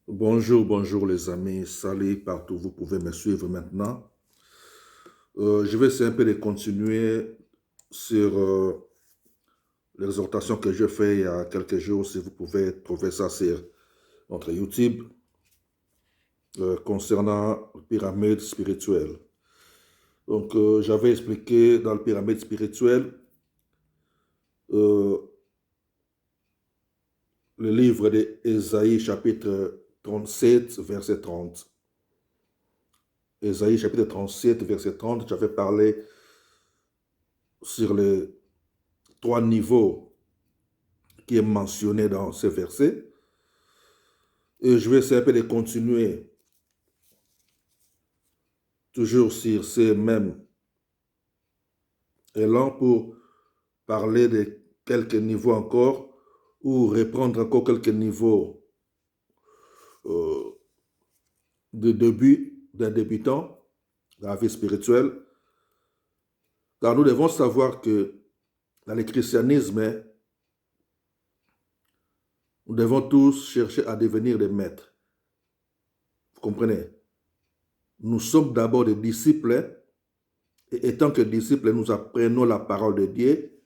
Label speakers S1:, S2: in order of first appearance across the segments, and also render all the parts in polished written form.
S1: Bonjour, bonjour les amis, salut partout, vous pouvez me suivre maintenant. Je vais essayer un peu de continuer sur l'exhortation que je fais il y a quelques jours, si vous pouvez trouver ça sur notre YouTube, concernant la pyramide spirituelle. Donc, j'avais expliqué dans la pyramide spirituelle euh, le livre d'Ésaïe chapitre 37, verset 30. Ésaïe chapitre 37, verset 30, j'avais parlé sur les trois niveaux qui est mentionné dans ce verset. Et je vais essayer un peu de continuer toujours sur ces mêmes élans pour parler de quelques niveaux encore ou reprendre encore quelques niveaux euh, de début d'un débutant dans la vie spirituelle. Car nous devons savoir que dans le christianisme, nous devons tous chercher à devenir des maîtres. Vous comprenez? Nous sommes d'abord des disciples, et étant que disciples, nous apprenons la parole de Dieu.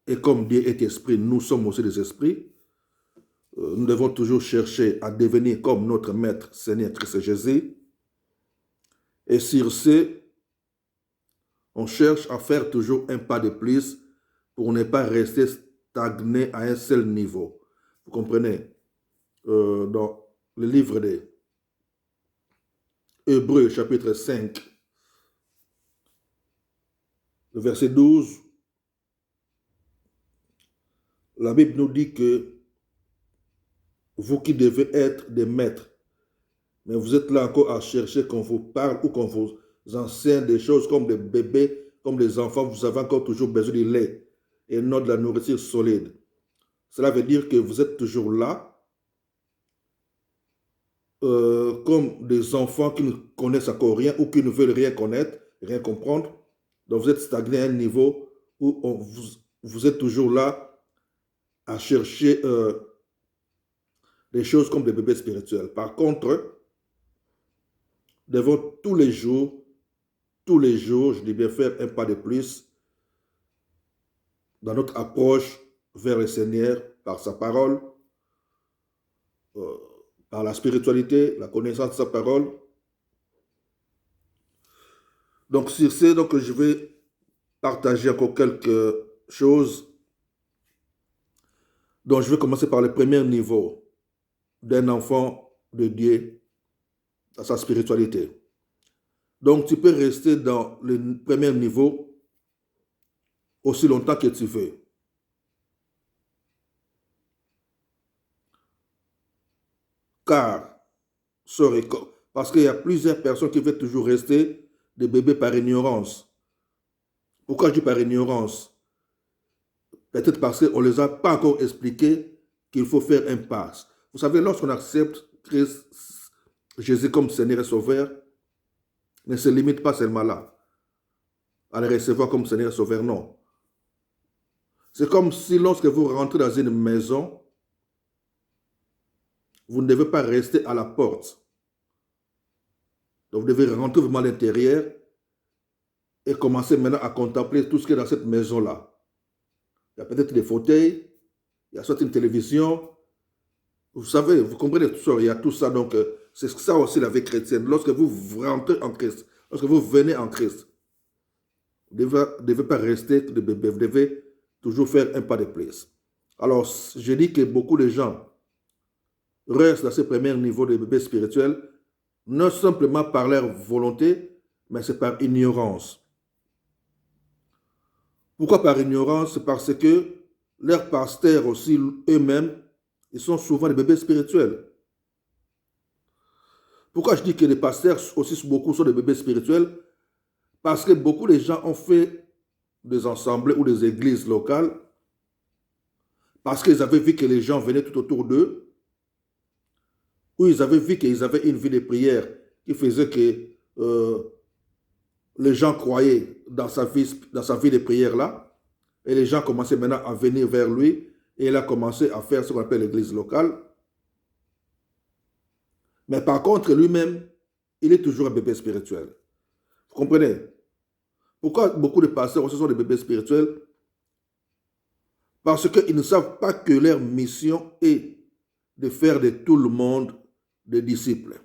S1: Et comme Dieu est esprit, nous sommes aussi des esprits. Nous devons toujours chercher à devenir comme notre Maître Seigneur Christ Jésus. Et sur ce, on cherche à faire toujours un pas de plus pour ne pas rester stagné à un seul niveau. Vous comprenez? Dans le livre des Hébreux, chapitre 5, le verset 12, la Bible nous dit que vous qui devez être des maîtres, mais vous êtes là encore à chercher qu'on vous parle ou qu'on vous enseigne des choses comme des bébés, comme des enfants, vous avez encore toujours besoin de lait et non de la nourriture solide. Cela veut dire que vous êtes toujours là comme des enfants qui ne connaissent encore rien ou qui ne veulent rien connaître, rien comprendre. Donc vous êtes stagné à un niveau où vous êtes toujours là à chercher des choses comme des bébés spirituels. Par contre, devons tous les jours, je dis bien faire un pas de plus dans notre approche vers le Seigneur par sa parole, euh, par la spiritualité, la connaissance de sa parole. Donc sur ce, donc, je vais partager encore quelque chose. Donc je vais commencer par le premier niveau d'un enfant de Dieu à sa spiritualité. Donc tu peux rester dans le premier niveau aussi longtemps que tu veux. Car, parce qu'il y a plusieurs personnes qui veulent toujours rester des bébés par ignorance. Pourquoi je dis par ignorance? Peut-être parce qu'on ne les a pas encore expliqué qu'il faut faire un pas. Vous savez, lorsqu'on accepte Christ, Jésus comme Seigneur et Sauveur, ne se limite pas seulement là, à le recevoir comme Seigneur et Sauveur, non. C'est comme si lorsque vous rentrez dans une maison, vous ne devez pas rester à la porte. Donc vous devez rentrer vraiment à l'intérieur et commencer maintenant à contempler tout ce qui est dans cette maison-là. Il y a peut-être des fauteuils, il y a soit une télévision. Vous savez, vous comprenez tout ça, il y a tout ça. Donc, c'est ça aussi la vie chrétienne. Lorsque vous rentrez en Christ, lorsque vous venez en Christ, vous ne devez pas rester de bébé, vous devez toujours faire un pas de plus. Alors, je dis que beaucoup de gens restent dans ce premier niveau de bébé spirituel, non simplement par leur volonté, mais c'est par ignorance. Pourquoi par ignorance? C'est parce que leurs pasteurs aussi, eux-mêmes, ils sont souvent des bébés spirituels. Pourquoi je dis que les pasteurs aussi beaucoup sont des bébés spirituels? Parce que beaucoup de gens ont fait des assemblées ou des églises locales parce qu'ils avaient vu que les gens venaient tout autour d'eux, ou ils avaient vu qu'ils avaient une vie de prière qui faisait que les gens croyaient dans sa vie de prière là, et les gens commençaient maintenant à venir vers lui, et il a commencé à faire ce qu'on appelle l'église locale. Mais par contre, lui-même, il est toujours un bébé spirituel. Vous comprenez? Pourquoi beaucoup de pasteurs aussi sont des bébés spirituels? Parce qu'ils ne savent pas que leur mission est de faire de tout le monde des disciples.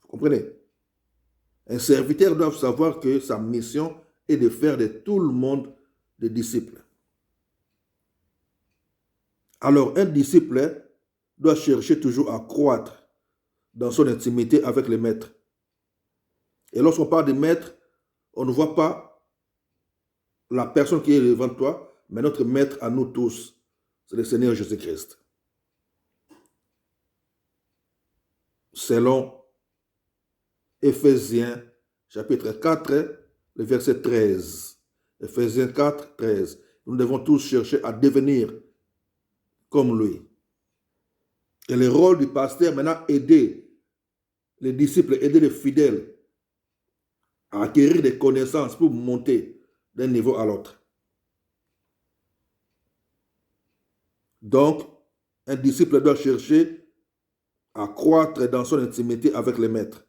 S1: Vous comprenez? Un serviteur doit savoir que sa mission est de faire de tout le monde des disciples. Alors, un disciple doit chercher toujours à croître dans son intimité avec le maître. Et lorsqu'on parle de maître, on ne voit pas la personne qui est devant toi, mais notre maître à nous tous, c'est le Seigneur Jésus-Christ. Selon Éphésiens chapitre 4, le verset 13. Éphésiens 4, 13. Nous devons tous chercher à devenir comme lui. Et le rôle du pasteur, maintenant, aider les disciples, aider les fidèles à acquérir des connaissances pour monter d'un niveau à l'autre. Donc, un disciple doit chercher à croître dans son intimité avec le maître.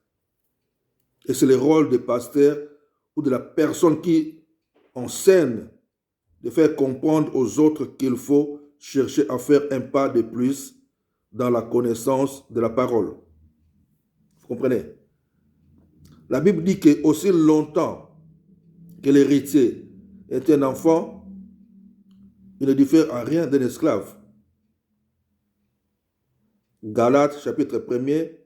S1: Et c'est le rôle du pasteur ou de la personne qui enseigne de faire comprendre aux autres qu'il faut chercher à faire un pas de plus dans la connaissance de la parole. Vous comprenez? La Bible dit que aussi longtemps que l'héritier est un enfant, il ne diffère en rien d'un esclave. Galates chapitre 4,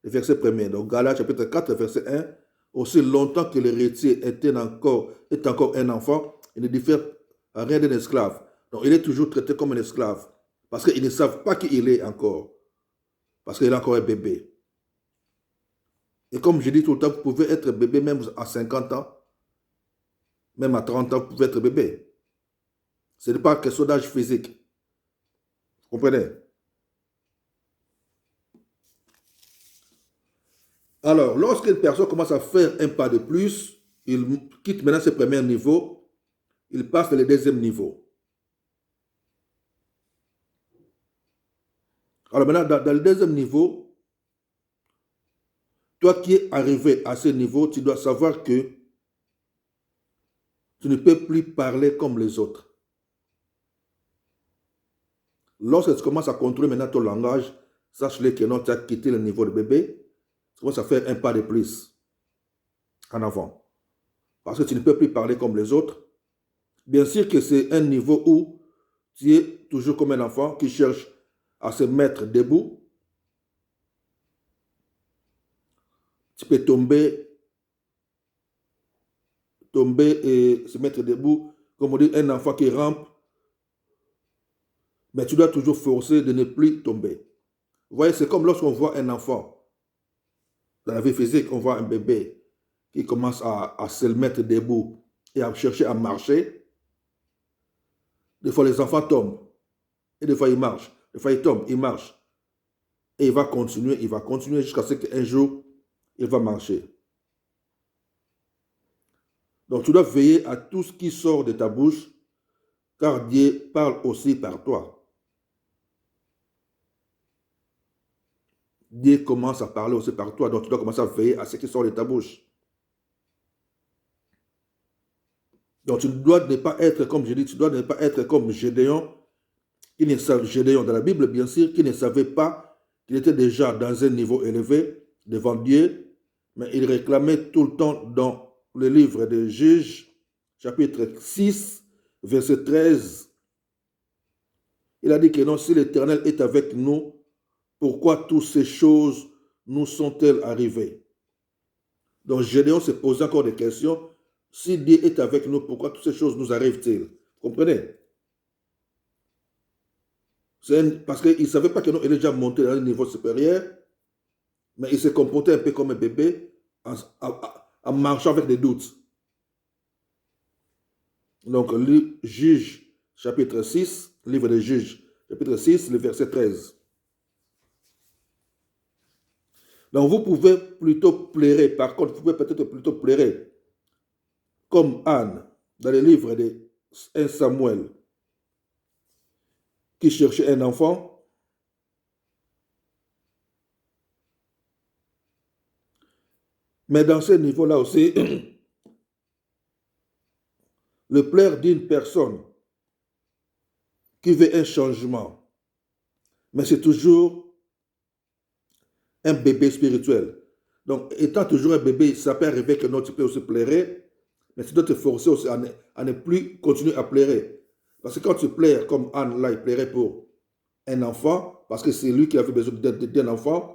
S1: verset 1er. Donc Galates chapitre 4, verset 1. Aussi longtemps que l'héritier est encore un enfant, il ne diffère en rien d'un esclave. Donc il est toujours traité comme un esclave. Parce qu'ils ne savent pas qui il est encore. Parce qu'il est encore un bébé. Et comme je dis tout le temps, vous pouvez être bébé même à 50 ans. Même à 30 ans, vous pouvez être bébé. Ce n'est pas question d'âge physique. Vous comprenez? Alors, lorsqu'une personne commence à faire un pas de plus, il quitte maintenant ce premier niveau, il passe dans le deuxième niveau. Alors maintenant, dans le deuxième niveau, toi qui es arrivé à ce niveau, tu dois savoir que tu ne peux plus parler comme les autres. Lorsque tu commences à contrôler maintenant ton langage, sache-le que non, tu as quitté le niveau de bébé, tu commences à faire un pas de plus en avant. Parce que tu ne peux plus parler comme les autres. Bien sûr que c'est un niveau où tu es toujours comme un enfant qui cherche à se mettre debout. Tu peux tomber et se mettre debout, comme on dit, un enfant qui rampe. Mais tu dois toujours forcer de ne plus tomber. Vous voyez, c'est comme lorsqu'on voit un enfant. Dans la vie physique, on voit un bébé qui commence à se mettre debout et à chercher à marcher. Des fois, les enfants tombent. Et des fois, ils marchent. Des fois, ils tombent, ils marchent. Et il va continuer jusqu'à ce qu'un jour, il va marcher. Donc, tu dois veiller à tout ce qui sort de ta bouche, car Dieu parle aussi par toi. Dieu commence à parler aussi par toi, donc tu dois commencer à veiller à ce qui sort de ta bouche. Donc, tu dois ne pas être, comme je dis, tu dois ne pas être comme Gédéon, Gédéon dans la Bible, bien sûr, qui ne savait pas qu'il était déjà dans un niveau élevé devant Dieu, mais il réclamait tout le temps dans le livre des Juges, chapitre 6, verset 13. Il a dit que non, si l'Éternel est avec nous, pourquoi toutes ces choses nous sont-elles arrivées? Donc Gédéon se pose encore des questions. Si Dieu est avec nous, pourquoi toutes ces choses nous arrivent-ils? Vous comprenez? Parce qu'il ne savait pas qu'il est déjà monté dans un niveau supérieur, mais il se comportait un peu comme un bébé en marchant avec des doutes. Donc, le Juge, chapitre 6, livre des Juges, chapitre 6, le verset 13. Donc, vous pouvez plutôt pleurer, par contre, vous pouvez peut-être plutôt pleurer, comme Anne, dans le livre de 1 Samuel, qui cherchait un enfant. Mais dans ce niveau-là aussi, le pleur d'une personne qui veut un changement, mais c'est toujours un bébé spirituel. Donc, étant toujours un bébé, ça peut arriver que non, tu peux aussi pleurer, mais tu dois te forcer aussi à ne plus continuer à pleurer. Parce que quand tu pleures, comme Anne, là, il pleurait pour un enfant, parce que c'est lui qui avait besoin d'un enfant.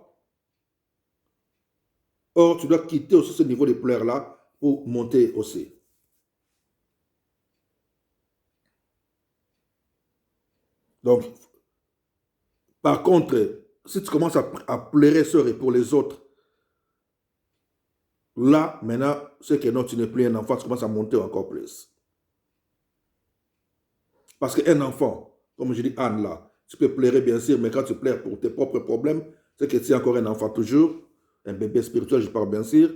S1: Or, tu dois quitter aussi ce niveau de pleurs-là pour monter aussi. Donc, par contre, si tu commences à pleurer seul et pour les autres, là, maintenant, c'est que non, tu n'es plus un enfant, tu commences à monter encore plus. Parce qu'un enfant, comme je dis Anne là, tu peux pleurer bien sûr, mais quand tu pleures pour tes propres problèmes, c'est que tu es encore un enfant toujours, un bébé spirituel, je parle bien sûr.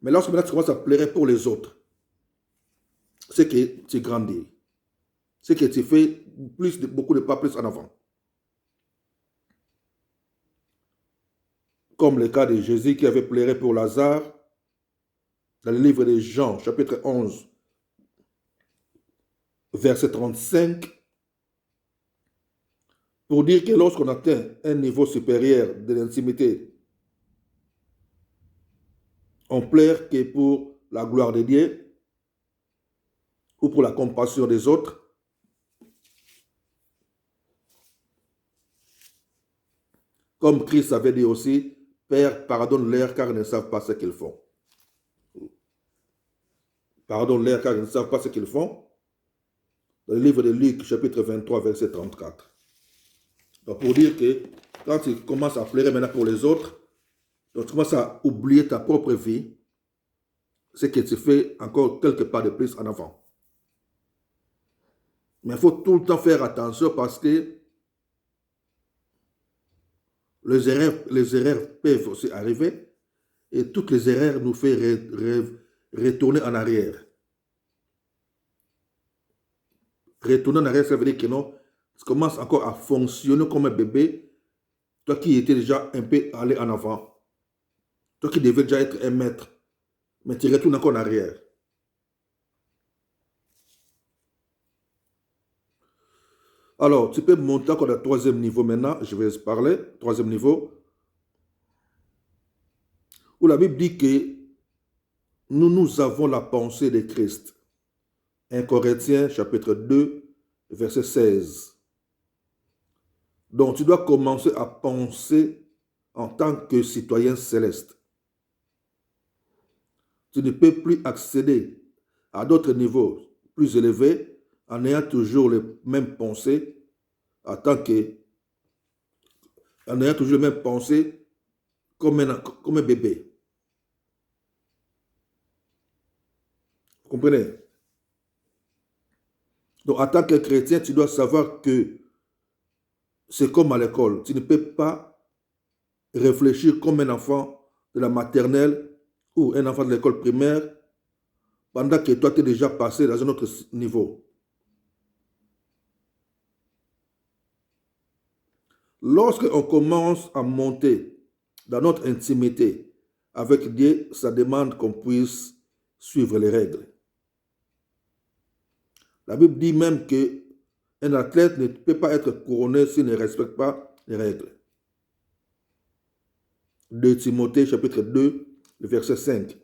S1: Mais lorsque maintenant tu commences à pleurer pour les autres, c'est que tu grandis. C'est que tu fais beaucoup de pas plus en avant. Comme le cas de Jésus qui avait pleuré pour Lazare, dans le livre de Jean, chapitre 11, verset 35, pour dire que lorsqu'on atteint un niveau supérieur de l'intimité, on pleure que pour la gloire de Dieu ou pour la compassion des autres. Comme Christ avait dit aussi, Père, pardonne-leur car ils ne savent pas ce qu'ils font. Pardonne-leur car ils ne savent pas ce qu'ils font. Dans le livre de Luc, chapitre 23, verset 34. Donc pour dire que quand tu commences à pleurer maintenant pour les autres, donc tu commences à oublier ta propre vie, c'est que tu fais encore quelques pas de plus en avant. Mais il faut tout le temps faire attention parce que les erreurs peuvent aussi arriver et toutes les erreurs nous font retourner en arrière. Retourner en arrière, ça veut dire que non, tu commences encore à fonctionner comme un bébé, toi qui étais déjà un peu allé en avant, toi qui devais déjà être un maître, mais tu retournes encore en arrière. Alors, tu peux monter encore au troisième niveau maintenant, je vais parler, troisième niveau, où la Bible dit que nous avons la pensée de Christ. 1 Corinthiens chapitre 2, verset 16. Donc, tu dois commencer à penser en tant que citoyen céleste. Tu ne peux plus accéder à d'autres niveaux plus élevés en ayant toujours les mêmes pensées en ayant toujours les mêmes pensées comme un bébé. Vous comprenez? Donc, en tant que chrétien, tu dois savoir que c'est comme à l'école. Tu ne peux pas réfléchir comme un enfant de la maternelle ou un enfant de l'école primaire pendant que toi, tu es déjà passé dans un autre niveau. Lorsqu'on commence à monter dans notre intimité avec Dieu, ça demande qu'on puisse suivre les règles. La Bible dit même qu'un athlète ne peut pas être couronné s'il ne respecte pas les règles. 2 Timothée chapitre 2, le verset 5.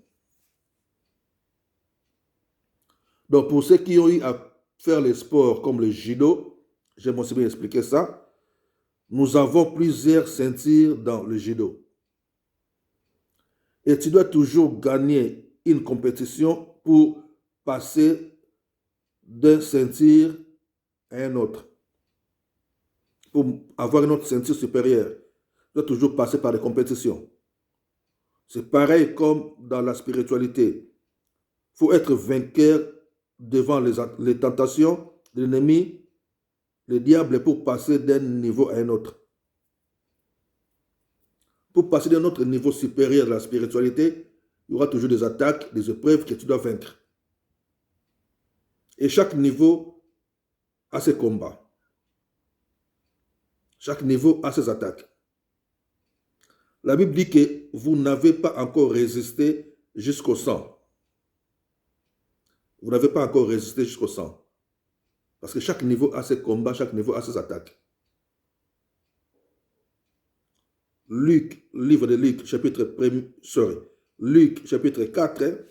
S1: Donc pour ceux qui ont eu à faire les sports comme le judo, j'aime aussi bien expliquer ça, nous avons plusieurs ceintures dans le judo. Et tu dois toujours gagner une compétition pour passer d'une ceinture à une autre. Pour avoir une autre ceinture supérieure, tu dois toujours passer par des compétitions. C'est pareil comme dans la spiritualité. Il faut être vainqueur devant les tentations de l'ennemi, le diable, pour passer d'un niveau à un autre. Pour passer d'un autre niveau supérieur de la spiritualité, il y aura toujours des attaques, des épreuves que tu dois vaincre. Et chaque niveau a ses combats. Chaque niveau a ses attaques. La Bible dit que vous n'avez pas encore résisté jusqu'au sang. Vous n'avez pas encore résisté jusqu'au sang. Parce que chaque niveau a ses combats, chaque niveau a ses attaques. Luc, livre de Luc, Luc, chapitre 4,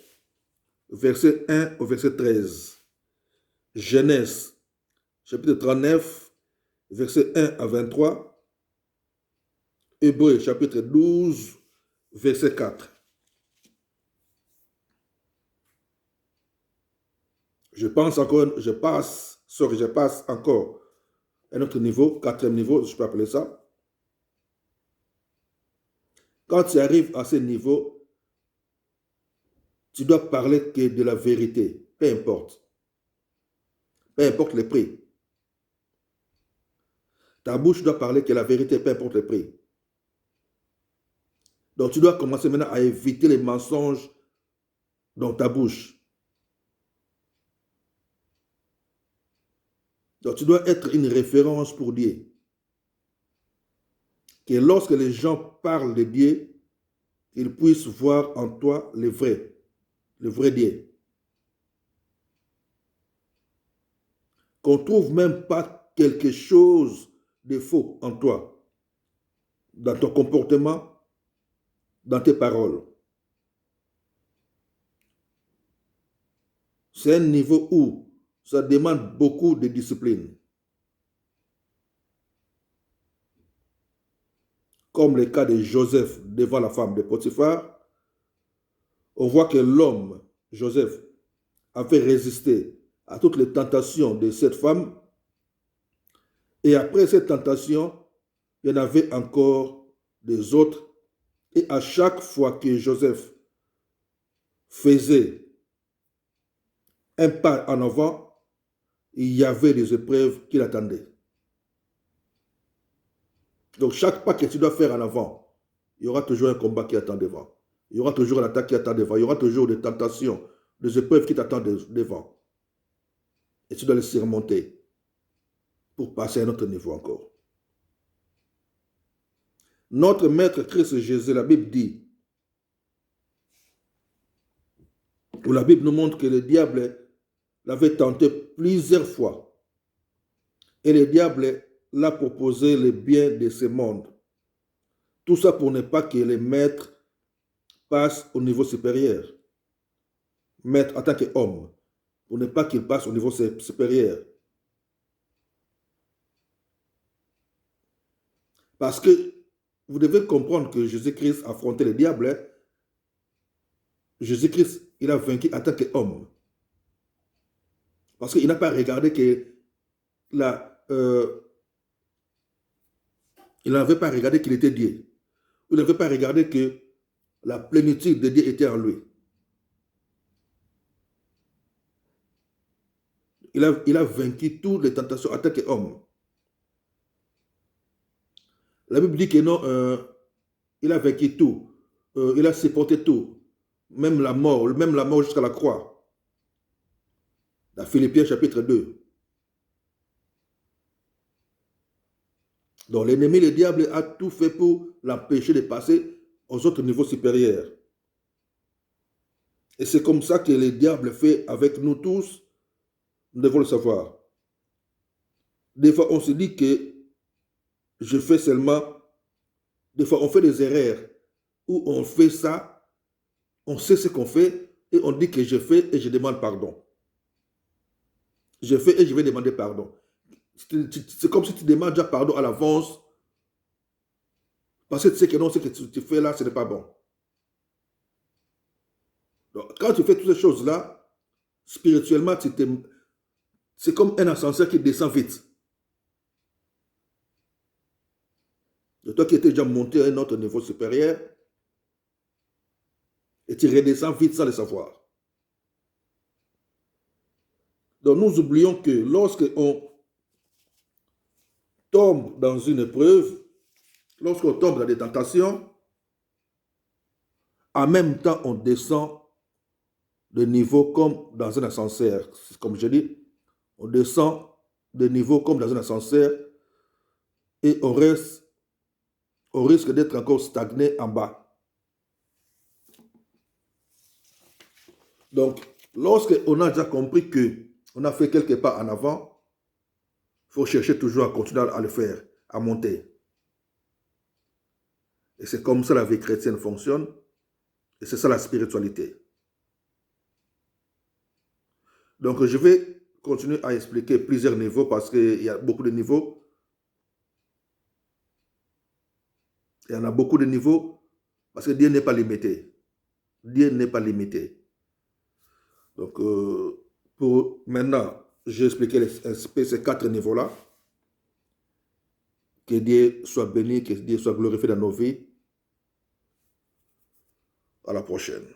S1: verset 1 au verset 13. Genèse, chapitre 39, verset 1 à 23. Hébreux, chapitre 12, verset 4. Je passe encore à un autre niveau, quatrième niveau, je peux appeler ça. Quand tu arrives à ce niveau, tu dois parler que de la vérité, peu importe. Peu importe le prix. Ta bouche doit parler que la vérité, peu importe le prix. Donc tu dois commencer maintenant à éviter les mensonges dans ta bouche. Donc tu dois être une référence pour Dieu. Que lorsque les gens parlent de Dieu, ils puissent voir en toi le vrai Dieu. Qu'on ne trouve même pas quelque chose de faux en toi, dans ton comportement, dans tes paroles. C'est un niveau où ça demande beaucoup de discipline. Comme le cas de Joseph devant la femme de Potiphar, on voit que l'homme, Joseph, avait résisté à toutes les tentations de cette femme. Et après cette tentation, il y en avait encore des autres. Et à chaque fois que Joseph faisait un pas en avant, il y avait des épreuves qui l'attendaient. Donc chaque pas que tu dois faire en avant, il y aura toujours un combat qui attend devant. Il y aura toujours une attaque qui attend devant. Il y aura toujours des tentations, des épreuves qui t'attendent devant. Et tu dois les surmonter pour passer à un autre niveau encore. Notre Maître Christ Jésus, la Bible dit, où la Bible nous montre que le diable l'avait tenté plusieurs fois. Et le diable l'a proposé le bien de ce monde. Tout ça pour ne pas que les maîtres passent au niveau supérieur. Maître en tant qu'homme, pour ne pas qu'il passe au niveau supérieur. Parce que vous devez comprendre que Jésus-Christ affrontait le diable. Jésus-Christ, il a vaincu en tant qu'homme. Parce qu'il n'a pas regardé que il n'avait pas regardé qu'il était Dieu. Il n'avait pas regardé que la plénitude de Dieu était en lui. Il a vaincu toutes les tentations en tant qu'homme. La Bible dit que non, il a vaincu tout. Il a supporté tout. Même la mort jusqu'à la croix. Dans Philippiens chapitre 2. Donc l'ennemi, le diable, a tout fait pour l'empêcher de passer aux autres niveaux supérieurs. Et c'est comme ça que le diable fait avec nous tous. Nous devons le savoir. Des fois, on se dit que je fais seulement. Des fois, on fait des erreurs où on fait ça, on sait ce qu'on fait et on dit que je fais et je demande pardon. Je fais et je vais demander pardon. C'est comme si tu demandes déjà pardon à l'avance parce que tu sais que non, ce que tu fais là, ce n'est pas bon. Donc, quand tu fais toutes ces choses-là, spirituellement, c'est comme un ascenseur qui descend vite. De toi qui étais déjà monté à un autre niveau supérieur, et tu redescends vite sans le savoir. Donc nous oublions que lorsque on tombe dans une épreuve, lorsqu'on tombe dans des tentations, en même temps on descend de niveau comme dans un ascenseur. Comme je dis, on descend de niveau comme dans un ascenseur et on risque d'être encore stagné en bas. Donc, lorsqu'on a déjà compris qu'on a fait quelques pas en avant, il faut chercher toujours à continuer à le faire, à monter. Et c'est comme ça la vie chrétienne fonctionne, et c'est ça la spiritualité. Donc, je vais continuer à expliquer plusieurs niveaux parce qu'il y a beaucoup de niveaux. Il y en a beaucoup de niveaux parce que Dieu n'est pas limité. Dieu n'est pas limité. Donc, pour maintenant, j'ai expliqué ces 4 niveaux-là. Que Dieu soit béni, que Dieu soit glorifié dans nos vies. À la prochaine.